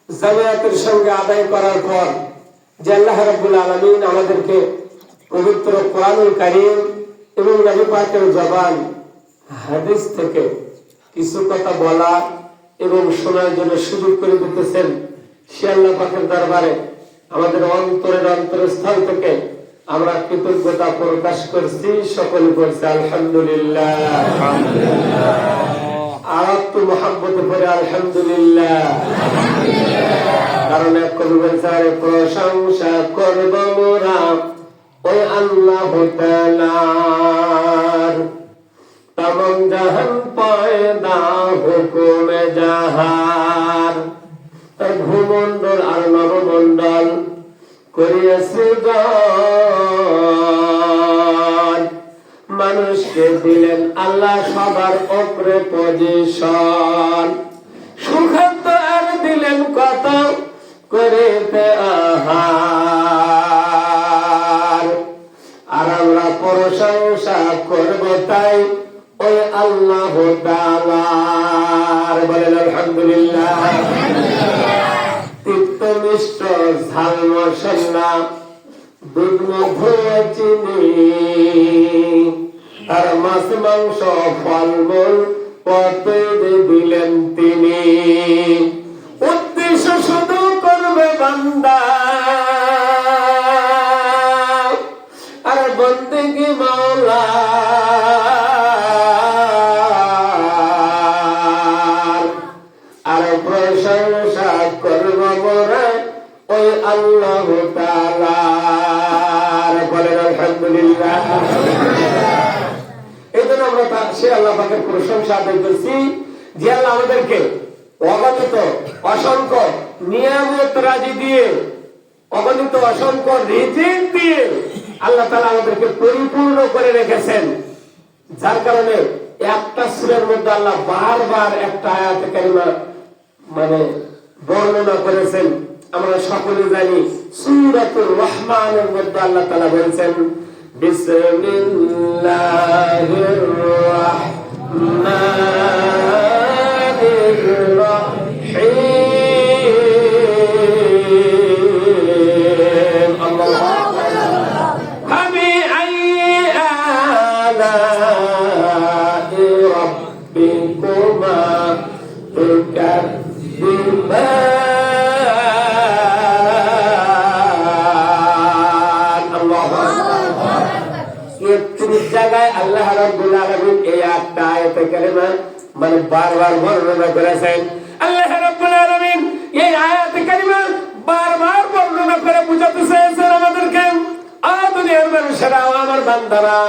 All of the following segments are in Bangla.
জামায়াতের সঙ্গে আদায় করার পর যে আল্লাহ রাব্বুল আলামিন আমাদেরকে পবিত্র কোরআনুল কারীম এবং নবী পাকের জবান হাদিস থেকে কিছু কথা বলা এবং শোনার জন্য সুযোগ করে দিতেছেন, সে আল্লাহ পাকের দরবারে আমাদের অন্তরের অন্তরস্থল থেকে আমরা কৃতজ্ঞতা প্রকাশ করছি। সকলে বলছে আলহামদুলিল্লাহ। আর তো মহব্বতে পড়ে আলহামদুলিল্লাহ। কারণ এক কবি বলছে, আরে প্রশংসা করব মোরা ওই আল্লাহ তাআলার, তামাম জাহান পয়দা হুকুমে জাহার। তার ভূমণ্ডল আর নবমণ্ডল করিয়াছে গান, মানুষকে দিলেন আল্লাহ সবার উপরে পজিশন, সুখান্ত আর দিলেন কত করিতে আহার। আর আমরা প্রশংসা করব তাই ওই আল্লাহ তাআলার। বলেন আলহামদুলিল্লাহ। তিক্ত মিষ্ট ঝাল মশলা দুধ মধু চিনি আর মাছ মাংস ফলমূল কতই দিলেন তিনি। উদ্দেশ্য শুধু করবে বান্দা আর বন্দেগি মাওলা, আর প্রশংসা করব মোরা ওই আল্লাহ তাআলার। বলেন আলহামদুলিল্লাহ। এই জন্য আমরা সে আল্লাহ পাকের প্রশংসা আদায় করছি যে আল্লাহ আমাদেরকে অগণিত অসংখ্য নিয়ামত রাজি দিয়ে, অগণিত অসংখ্য রিজিক দিয়ে আল্লাহ তাআলা আমাদেরকে পরিপূর্ণ করে রেখেছেন। যার কারণে একটা সূরার মধ্যে আল্লাহ বারবার একটা আয়াতে কারিমা বর্ণনা করেছেন। আমরা সকলে জানি সূরাতুর রহমানের মধ্যে আল্লাহ তাআলা বলেছেন, বিসমিল্লাহির রাহমানির রাহিম। ফাবি আইয়ি আলা'i রাব্বিকুমা জায়গায় আল্লাহ রাব্বুল আলামিন এই একটা আয়াতে কারিমা বারবার বর্ণনা করেছেন। আল্লাহ রাব্বুল আলামিন এই আয়াতে কারিমা বারবার বর্ণনা করে বুঝাতে চেয়েছেন আমাদেরকে, দুনিয়ার মানুষেরা, আমার বান্দারা,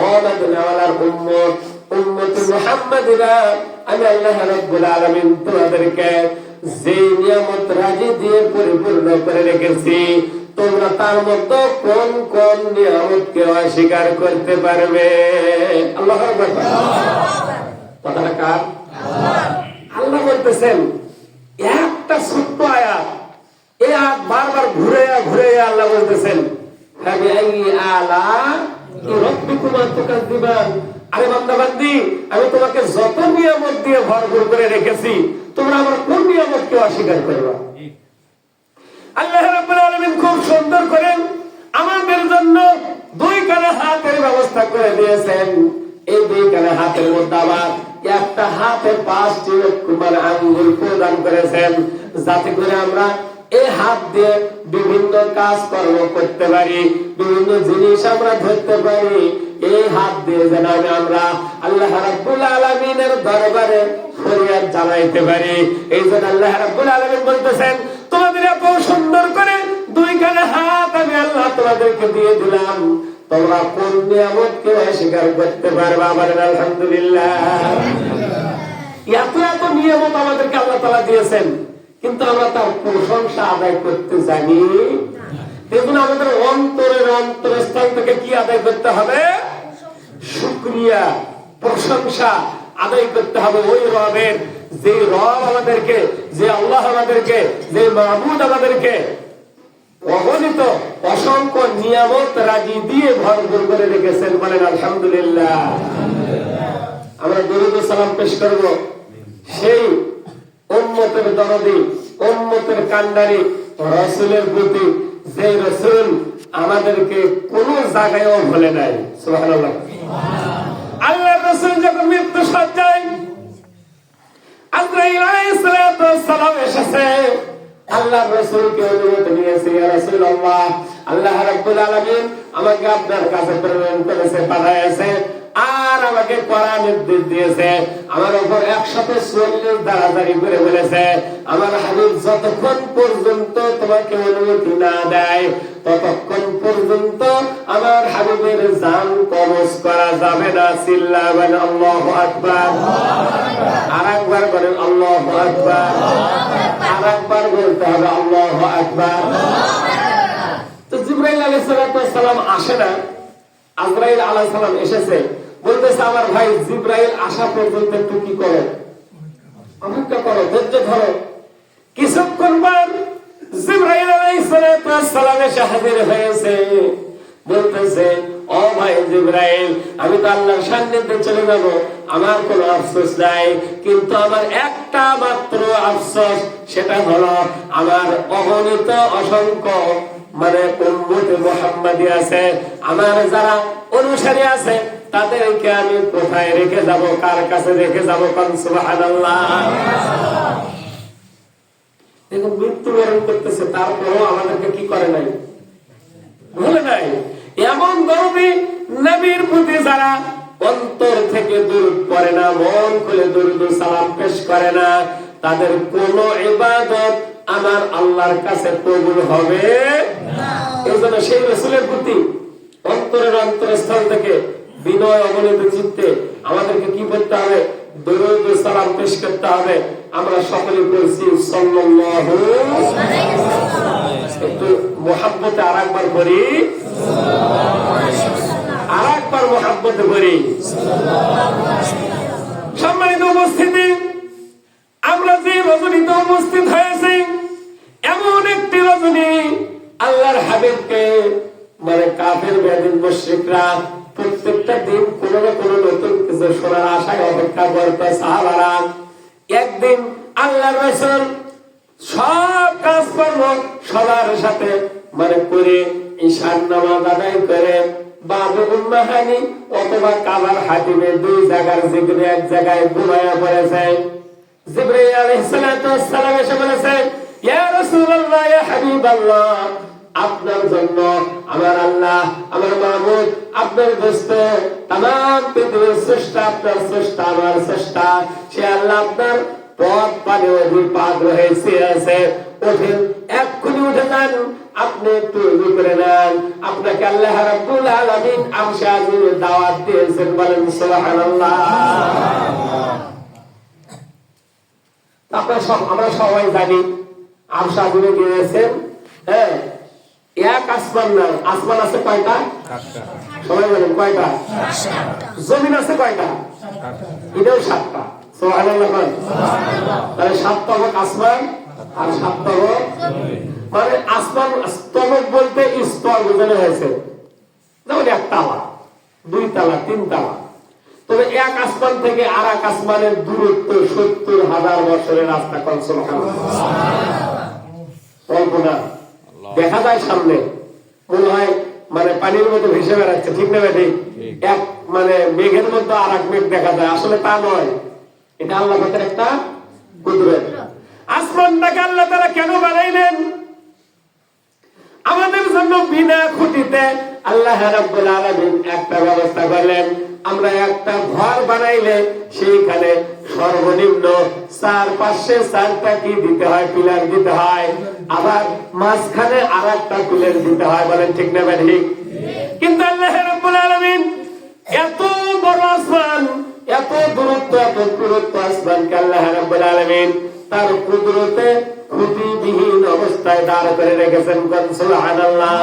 ও মদিনাওয়ালার উম্মত, উম্মত মুহাম্মাদিরা, আমি আল্লাহ রাব্বুল আলামিন তোমাদেরকে যে নিয়ামত রাজি দিয়ে পরিপূর্ণ করে রেখেছি, তোমরা তার মধ্যে কোন কোন নিয়ামতকে অস্বীকার করতে পারবে? আল্লাহু আকবার। কথাটা কার? আল্লাহ বলতেছেন। একটা ছোট্ট আয়াত, এই আয়াত বারবার ঘুরে ঘুরে আল্লাহ বলতেছেন, ফাবি আইয়ি আলা'i রাব্বিকুমা তুকাযযিবান। আরে বান্দা বান্দি, আমি তোমাকে যত নিয়ামত দিয়ে ভরপুর করে রেখেছি, তোমরা আমার কোন নিয়ামতকে অস্বীকার করবে? আল্লাহ রাব্বুল আলামিন খুব সুন্দর করে আমাদের জন্য দুই কানে হাতের ব্যবস্থা করে দিয়েছেন। এই দুই কানে হাতের মধ্যে আবার একটা হাতে 5টি আঙ্গুল প্রদান করেছেন, যাতে করে আমরা এই হাত দিয়ে বিভিন্ন কাজ কর্ম করতে পারি, বিভিন্ন জিনিস আমরা ধরতে পারি। এই হাত দিয়ে যেন আমরা আল্লাহ রাব্বুল আলামিনের দরবারে ফরিয়াদ জানাইতে পারি। এই জন্য আল্লাহ রাব্বুল আলামিন বলতেছেন, তোমাদের এত সুন্দর করে দুই কানে হাত আমি আল্লাহ তোমাদেরকে দিয়ে দিলাম, তোমরা কোন নিয়ামতকে অস্বীকার করতে পারবে? বলেন আলহামদুলিল্লাহ। এত এত নিয়ামত আমাদেরকে আল্লাহ তাআলা দিয়েছেন, কিন্তু আমরা তার প্রশংসা আদায় করতে জানি না। আমাদের অন্তরের অন্তরস্থল থেকে কি আদায় করতে হবে? শুকরিয়া, প্রশংসা আদায় করতে হবে ওই রবের, যে রব আমাদেরকে, যে আল্লাহ আমাদেরকে, যে মাবুদ আমাদেরকে অগণিত অসংখ্য নিয়ামত রাজি দিয়ে ভরপুর করে রেখেছেন। বলেন আলহামদুলিল্লাহ। আমরা দরুদ ও সালাম পেশ করব সেই উম্মতের দরদি, উম্মতের কান্ডারি রাসূলের প্রতি যে রাসূল আমাদেরকে কোন জায়গায়ও ভুলে নাই। সুবহানাল্লাহ। আল্লাহর রাসূল যখন মৃত্যু সজ্জায় আজরাইল আলাইহিস সালাম এসেছে, আল্লাহর রাসূলকে অনুমতি নিয়েছে, ইয়া রাসূলুল্লাহ, আল্লাহ রাব্বুল আলামিন আমাকে আপনার কাছে প্রেরণ করেছে, পাঠাইছে, আর আমাকে কড়া নির্দেশ দিয়েছে, আমার উপর 140 দাঁড়াদাঁড়ি করে বলেছে, আমার হাবিব যতক্ষণ পর্যন্ত তোমাকে অনুমতি না দেয় ততক্ষণ পর্যন্ত আমার হাবিবের জান কবজ করা যাবে না। চিল্লাবেন আল্লাহু আকবার। আরেকবার বলেন আল্লাহু আকবার। আরেকবার বলতে হবে আল্লাহু আকবার। তো জিবরাইল আলাইহিস সালাম আসে না, আজরাইল আলাইহিস সালাম এসেছে, বলতেছে আমার ভাই জিবরাইল আসা পর্যন্ত একটু কি করো, অপেক্ষা করো, ধৈর্য ধরো। কিছুক্ষণ পর জিবরাইল আলাইহিস সালাম এসে হাজির হয়েছে, বলতেছে ও ভাই জিবরাইল, আমি তো আল্লাহর সান্নিধ্যে চলে যাব, আমার কোনো আফসোস নাই, কিন্তু আমার একটা মাত্র আফসোস, সেটা হলো আমার অগণিত অসংখ্য উম্মতে মুহাম্মাদি আছে, আমার যারা অনুসারী আছে তাদেরকে আমি কোথায় রেখে যাব, কার কাছে রেখে যাব? কোন সুবহানাল্লাহ। দেখো মৃত্যুবরণ করতেছে, তারপরও আমাদেরকে কি করে নাই, ভুলে নাই। এমন দরদি নবীর প্রতি যারা অন্তর থেকে দরুদ পড়ে না, মন খুলে দরুদ সালাম পেশ করে না, তাদের কোন ইবাদত আমার আল্লাহর কাছে কবুল হবে না। এজন্য সেই রাসূলের প্রতি অন্তরের অন্তরস্থল থেকে বিনয় অবনীত চিত্তে আমাদেরকে কি করতে হবে? দরুদ সালাম পেশ করতে হবে। আমরা সকলে বলছি সাল্লাল্লাহু আলাইহি ওয়াসাল্লাম। একটু মুহাব্বতে আরেকবার করি, আরেকবার মুহাব্বতে করি। সম্মানিত উপস্থিতি, আমরা যে রজনীতে উপস্থিত হয়েছি, এমন একটি রজনী আল্লাহর হাবিবকে কাফের বেদিন মুশরিকরা প্রত্যেকটা দিন কোন না কোন নতুন কিছু শোনার আশায় অপেক্ষা করত। সাহাবারা একদিন আল্লাহর রাসূল সব কাজকর্ম সবার সাথে করে ঈশান নামাজ আদায় করে বাবু উম্মাহানি অথবা কাবার হাতিমে দুই জায়গার যেখানে এক জায়গায় ঘুমায়া পড়েছে। জিবরাইল আলাইহিস সালাম এসে বলেছে, ইয়া রাসূলুল্লাহ, ইয়া হাবিবাল্লাহ, আপনার জন্য আমার আল্লাহ, আমার মাবুদ, আপনার দোস্ত, তামাম পৃথিবীর স্রষ্টা, আপনার স্রষ্টা, আমার স্রষ্টা, সে আল্লাহ আপনার পথ পানে অধিপাত হয়েছে আছে। ওঠেন, এক্ষুনি উঠে যান, আপনি একটু উযু করে নেন, আপনাকে আল্লাহ রাব্বুল আলামিন আমসা আজিমের দাওয়াত দিয়েছেন। বলেন সুবহানাল্লাহ। আমরা সবাই জানি আমসা আজিমে গিয়েছেন, হ্যাঁ, এক আসমান না, আসমান আছে কয়টা? সবাই বলেন কয়টা? জমিন আছে কয়টা? এটাও 7টা। সুবহানাল্লাহ। তাহলে 7 তবক আসমান আর 7 তবক আসমান। তবক বলতে স্তর বোঝানো হয়েছে, যেমন 1 তালা, 2 তালা, 3 তালা। তবে এক আসমান থেকে আর এক আসমানের দূরত্ব 70,000 বছরের রাস্তা। কোন সুবহানাল্লাহ। কল্পনা দেখা যায় সামনে, মনে হয় পানির মতো ভেসে বেড়াচ্ছে, ঠিক না ঠিক? এক মেঘের মধ্যে আর এক মেঘ দেখা যায়, আসলে তা নয়, এটা আল্লাহ পাকের একটা কুদরত। আসমানটাকে আল্লাহ তাআলা কেন বানাইলেন? আমাদের জন্য বিনা খুঁটিতে আল্লাহ রাব্বুল আলামিন একটা ব্যবস্থা করলেন। আমরা একটা ঘর বানাইলে সেইখানে সর্বনিম্ন 4 4টা কি দিতে হয়? পিলার দিতে হয়। আবার মাঝখানে আরেকটা পিলার দিতে হয়। বলেন ঠিক না ঠিক? কিন্তু আল্লাহ রাব্বুল আলামিন এত বড় আসমান, এত দূরত্ব, এত দূরত্ব আসমানকে আল্লাহ রাব্বুল আলামিন তার কুদরতে খুঁটিবিহীন অবস্থায় দাঁড় করে রেখেছেন। সুবহানাল্লাহ।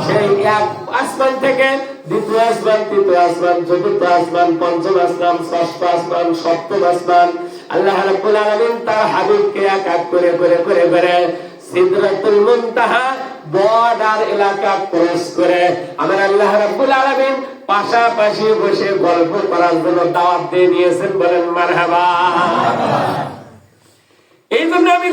সেই এক আসমান থেকে দ্বিতীয় আসমান, তৃতীয় আসমান, চতুর্থ আসমান, পঞ্চম আসমান, ষষ্ঠ আসমান, সপ্তম আসমান আল্লাহ রাব্বুল আলামিন তার হাবিবকে এক এক করে করে করে করে সিদরাতুল মুনতাহা বর্ডার এলাকা ক্রস করে আমার আল্লাহ রাব্বুল আলামিন পাশাপাশি বসে গল্প করার জন্য দাওয়াত দিয়ে দিয়েছেন। বলেন মারহাবা। এই জন্য আমি